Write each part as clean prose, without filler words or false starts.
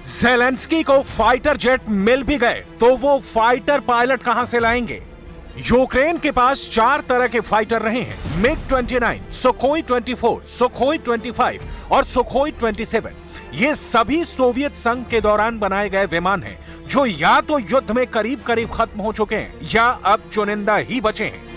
Zelensky को fighter jet मिल भी गए तो वो फाइटर पायलट कहां से लाएंगे? यूक्रेन के पास 4 तरह के फाइटर रहे हैं, मिग-29, सुखोई 24, सुखोई 25 और सुखोई 27। ये सभी सोवियत संघ के दौरान बनाए गए विमान हैं, जो या तो युद्ध में करीब करीब खत्म हो चुके हैं या अब चुनिंदा ही बचे हैं।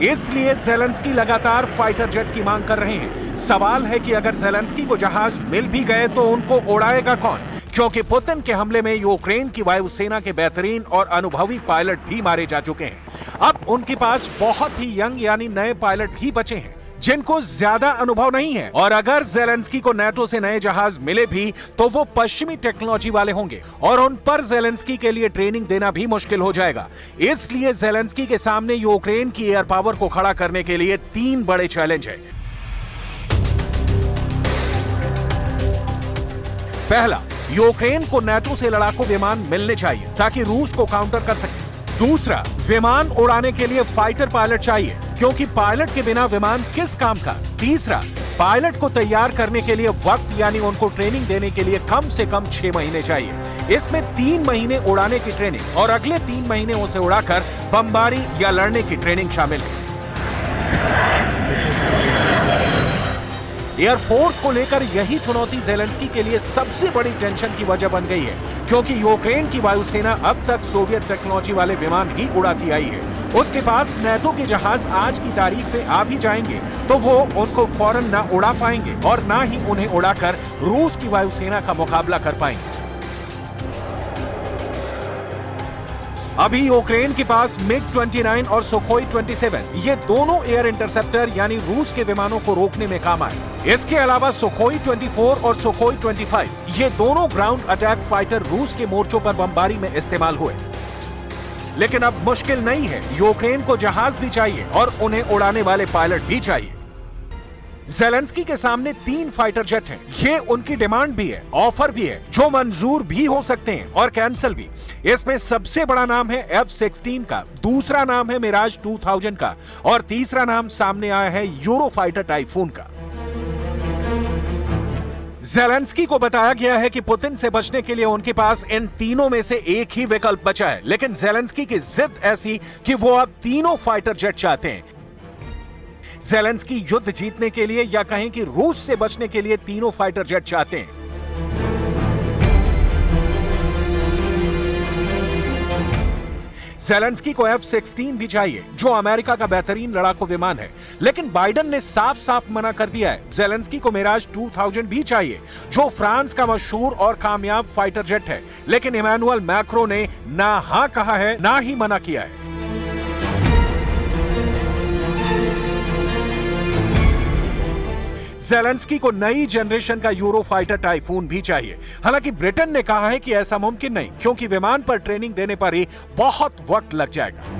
इसलिए ज़ेलेंस्की लगातार फाइटर जेट की मांग कर रहे हैं। सवाल है कि अगर ज़ेलेंस्की को जहाज मिल भी गए तो उनको उड़ाएगा कौन? क्योंकि पुतिन के हमले में यूक्रेन की वायुसेना के बेहतरीन और अनुभवी पायलट भी मारे जा चुके हैं। अब उनके पास बहुत ही यंग यानी नए पायलट ही बचे हैं, जिनको ज्यादा अनुभव नहीं है। और अगर ज़ेलेंस्की को नाटो से नए जहाज मिले भी तो वो पश्चिमी टेक्नोलॉजी वाले होंगे और उन पर ज़ेलेंस्की के लिए ट्रेनिंग देना भी मुश्किल हो जाएगा। इसलिए ज़ेलेंस्की के सामने यूक्रेन की एयर पावर को खड़ा करने के लिए 3 बड़े चैलेंज हैं। पहला, यूक्रेन को नाटो से लड़ाकू विमान मिलने चाहिए ताकि रूस को काउंटर कर सके। दूसरा, विमान उड़ाने के लिए फाइटर पायलट चाहिए, क्योंकि पायलट के बिना विमान किस काम का। तीसरा, पायलट को तैयार करने के लिए वक्त यानी उनको ट्रेनिंग देने के लिए कम से कम 6 महीने चाहिए। इसमें 3 महीने उड़ाने की ट्रेनिंग और अगले 3 महीने उसे उड़ाकर बमबारी या लड़ने की ट्रेनिंग शामिल है। एयरफोर्स को लेकर यही चुनौती ज़ेलेंस्की के लिए सबसे बड़ी टेंशन की वजह बन गई है, क्योंकि यूक्रेन की वायुसेना अब तक सोवियत टेक्नोलॉजी वाले विमान ही उड़ाती आई है। उसके पास नाटो के जहाज आज की तारीख में आ भी जाएंगे तो वो उनको फौरन ना उड़ा पाएंगे और ना ही उन्हें उड़ाकर रूस की वायुसेना का मुकाबला कर पाएंगे। अभी यूक्रेन के पास मिग-29 और सुखोई 27 ये दोनों एयर इंटरसेप्टर यानी रूस के विमानों को रोकने में काम आए। इसके अलावा सुखोई 24 और सुखोई 25 ये दोनों ग्राउंड अटैक फाइटर रूस के मोर्चों पर बमबारी में इस्तेमाल हुए। लेकिन अब मुश्किल नहीं है, यूक्रेन को जहाज भी चाहिए और उन्हें उड़ाने वाले पायलट भी चाहिए। ज़ेलेंस्की के सामने 3 फाइटर जेट हैं। ये उनकी डिमांड भी है, ऑफर भी है, जो मंजूर भी हो सकते हैं और कैंसिल भी। इसमें सबसे बड़ा नाम है F-16 का, दूसरा नाम है मिराज 2000 का और तीसरा नाम सामने आया है यूरोफाइटर टाइफून का। ज़ेलेंस्की को बताया गया है कि पुतिन से बचने के लिए उनके पास इन तीनों में से एक ही विकल्प बचा है, लेकिन ज़ेलेंस्की की जिद ऐसी कि वो अब तीनों फाइटर जेट चाहते हैं। ज़ेलेंस्की युद्ध जीतने के लिए या कहें कि रूस से बचने के लिए तीनों फाइटर जेट चाहते हैं। ज़ेलेंस्की को F-16 भी चाहिए, जो अमेरिका का बेहतरीन लड़ाकू विमान है, लेकिन बाइडेन ने साफ साफ मना कर दिया है। ज़ेलेंस्की को मिराज 2000 भी चाहिए, जो फ्रांस का मशहूर और कामयाब फाइटर जेट है, लेकिन इमैनुअल मैक्रों ने ना हां कहा है ना ही मना किया है। ज़ेलेंस्की को नई जनरेशन का यूरोफाइटर टाइफून भी चाहिए। हालांकि ब्रिटेन ने कहा है कि ऐसा मुमकिन नहीं, क्योंकि विमान पर ट्रेनिंग देने पर ही बहुत वक्त लग जाएगा।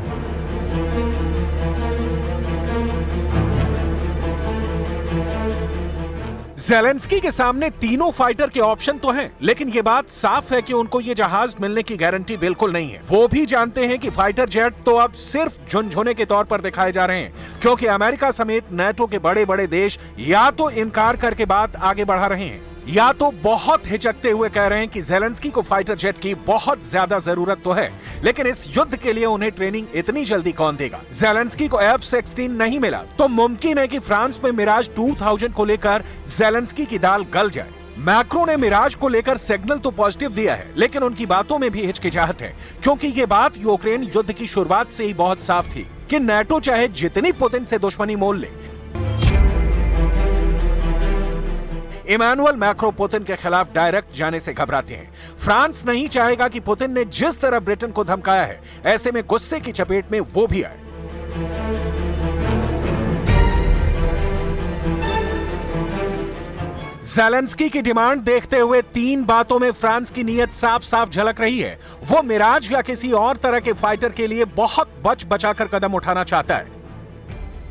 ज़ेलेंस्की के सामने तीनों फाइटर के ऑप्शन तो हैं, लेकिन यह बात साफ है कि उनको ये जहाज मिलने की गारंटी बिल्कुल नहीं है। वो भी जानते हैं कि फाइटर जेट तो अब सिर्फ झुनझुने के तौर पर दिखाए जा रहे हैं, क्योंकि अमेरिका समेत नाटो के बड़े बड़े देश या तो इनकार करके बात आगे बढ़ा रहे हैं या तो बहुत हिचकते हुए कह रहे हैं कि ज़ेलेंस्की को फाइटर जेट की बहुत ज्यादा जरूरत तो है, लेकिन इस युद्ध के लिए उन्हें ट्रेनिंग इतनी जल्दी कौन देगा। ज़ेलेंस्की को F-16 नहीं मिला तो मुमकिन है कि फ्रांस में मिराज 2000 को लेकर ज़ेलेंस्की की दाल गल जाए। मैक्रो ने मिराज को लेकर सिग्नल तो पॉजिटिव दिया है, लेकिन उनकी बातों में भी हिचकिचाहट है, क्योंकि ये बात यूक्रेन युद्ध की शुरुआत से ही बहुत साफ थी कि नाटो चाहे जितनी पुतिन से दुश्मनी मोल ले, इमैनुअल मैक्रो पुतिन के खिलाफ डायरेक्ट जाने से घबराते हैं। फ्रांस नहीं चाहेगा कि पुतिन ने जिस तरह ब्रिटेन को धमकाया है, ऐसे में गुस्से की चपेट में वो भी आए। ज़ेलेंस्की की डिमांड देखते हुए 3 बातों में फ्रांस की नीयत साफ साफ झलक रही है। वो मिराज या किसी और तरह के फाइटर के लिए बहुत बच बचाकर कदम उठाना चाहता है।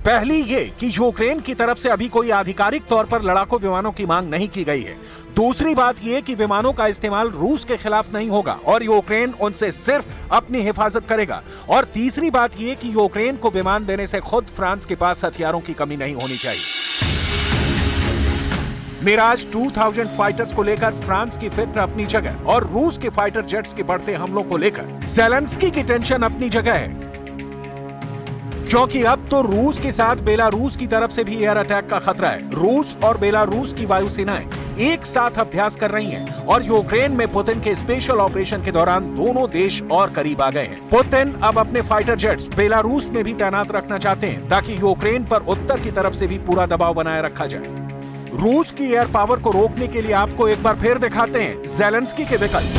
पहली ये कि यूक्रेन की तरफ से अभी कोई आधिकारिक तौर पर लड़ाकू विमानों की मांग नहीं की गई है। दूसरी बात यह कि विमानों का इस्तेमाल रूस के खिलाफ नहीं होगा और यूक्रेन उनसे सिर्फ अपनी हिफाजत करेगा। और तीसरी बात यह कि यूक्रेन को विमान देने से खुद फ्रांस के पास हथियारों की कमी नहीं होनी चाहिए। मिराज 2000 फाइटर्स को लेकर फ्रांस की फिक्र अपनी जगह और रूस के फाइटर जेट्स के बढ़ते हमलों को लेकर ज़ेलेंस्की की टेंशन अपनी जगह है, क्योंकि अब तो रूस के साथ बेलारूस की तरफ से भी एयर अटैक का खतरा है। रूस और बेलारूस की वायुसेनाएं एक साथ अभ्यास कर रही हैं और यूक्रेन में पुतिन के स्पेशल ऑपरेशन के दौरान दोनों देश और करीब आ गए हैं। पुतिन अब अपने फाइटर जेट्स बेलारूस में भी तैनात रखना चाहते हैं ताकि यूक्रेन पर उत्तर की तरफ से भी पूरा दबाव बनाए रखा जाए। रूस की एयर पावर को रोकने के लिए आपको एक बार फिर दिखाते हैं ज़ेलेंस्की के विकल्प।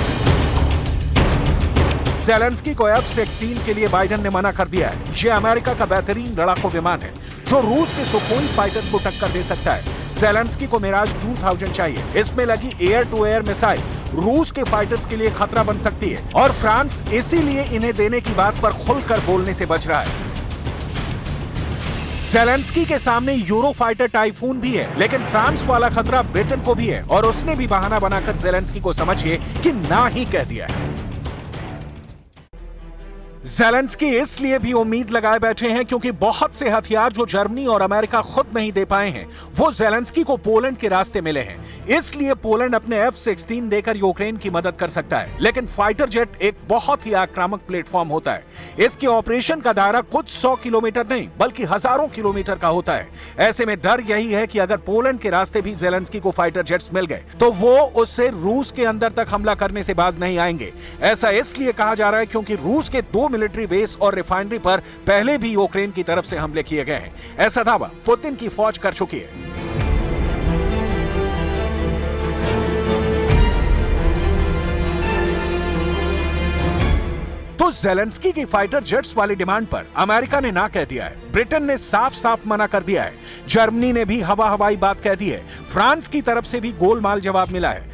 ज़ेलेंस्की को F-16 के लिए बाइडेन ने मना कर दिया है। ये अमेरिका का बेहतरीन लड़ाकू विमान है जो रूस के सुखोई फाइटर्स को टक्कर दे सकता है। ज़ेलेंस्की को मिराज 2000 चाहिए। इसमें लगी एयर टू एयर मिसाइल रूस के फाइटर्स के लिए खतरा बन सकती है और फ्रांस इसीलिए इन्हें देने की बात पर खुलकर बोलने से बच रहा है। ज़ेलेंस्की के सामने यूरो फाइटर टाइफून भी है, लेकिन फ्रांस वाला खतरा ब्रिटेन को भी है और उसने भी बहाना बनाकर ज़ेलेंस्की को समझिए कि ना ही कह दिया है। ज़ेलेंस्की इसलिए भी उम्मीद लगाए बैठे हैं क्योंकि बहुत से हथियार जो जर्मनी और अमेरिका खुद नहीं दे पाए हैं वो ज़ेलेंस्की को पोलैंड के रास्ते मिले हैं। इसलिए पोलैंड अपने F-16 देकर यूक्रेन की मदद कर सकता है। लेकिन फाइटर जेट एक बहुत ही आक्रामक प्लेटफॉर्म होता है। इसके ऑपरेशन का दायरा कुछ 100 किलोमीटर नहीं बल्कि हजारों किलोमीटर का होता है। ऐसे में डर यही है कि अगर पोलैंड के रास्ते भी ज़ेलेंस्की को फाइटर जेट्स मिल गए तो वो उससे रूस के अंदर तक हमला करने से बाज नहीं आएंगे। ऐसा इसलिए कहा जा रहा है क्योंकि रूस के 2 मिलिट्री बेस और रिफाइनरी पर पहले भी यूक्रेन की तरफ से हमले किए गए हैं। ऐसा दावा पुतिन की फौज कर चुकी है। तो ज़ेलेंस्की की फाइटर जेट्स वाली डिमांड पर अमेरिका ने ना कह दिया है। ब्रिटेन ने साफ साफ मना कर दिया है। जर्मनी ने भी हवाई बात कह दी है। फ्रांस की तरफ से भी गोलमाल जवाब मिला है।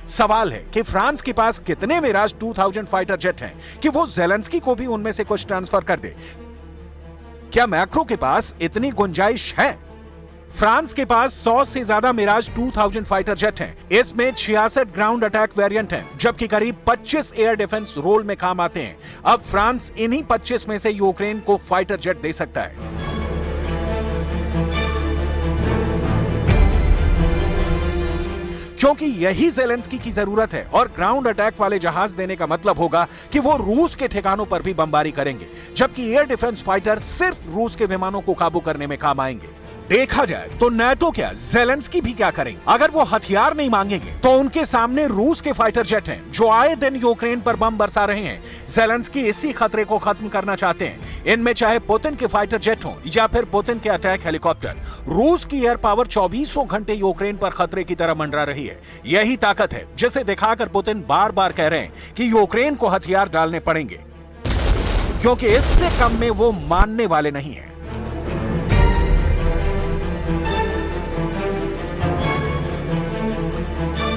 सवाल है कि फ्रांस के पास कितने मिराज 2000 फाइटर जेट हैं कि वो ज़ेलेंस्की को भी उनमें से कुछ ट्रांसफर कर दे। क्या मैक्रो के पास इतनी गुंजाइश है? फ्रांस के पास 100 से ज्यादा मिराज 2000 फाइटर जेट हैं। इसमें 66 ग्राउंड अटैक वेरिएंट हैं, जबकि करीब 25 एयर डिफेंस रोल में काम आते हैं। अब फ्रांस इन्हीं 25 में से यूक्रेन को फाइटर जेट दे सकता है। क्योंकि यही ज़ेलेंस्की की जरूरत है और ग्राउंड अटैक वाले जहाज देने का मतलब होगा कि वो रूस के ठिकानों पर भी बमबारी करेंगे, जबकि एयर डिफेंस फाइटर सिर्फ रूस के विमानों को काबू करने में काम आएंगे। देखा जाए तो नाटो क्या ज़ेलेंस्की भी क्या करेंगे? अगर वो हथियार नहीं मांगेंगे तो उनके सामने रूस के फाइटर जेट हैं जो आए दिन यूक्रेन पर बम बरसा रहे हैं। ज़ेलेंस्की इसी खतरे को खत्म करना चाहते हैं। इनमें चाहे पुतिन के फाइटर जेट हों या फिर पुतिन के अटैक हेलीकॉप्टर, रूस की एयर पावर 24 घंटे यूक्रेन पर खतरे की तरह मंडरा रही है। यही ताकत है जिसे दिखाकर पुतिन बार बार कह रहे हैं कि यूक्रेन को हथियार डालने पड़ेंगे, क्योंकि इससे कम में वो मानने वाले नहीं है।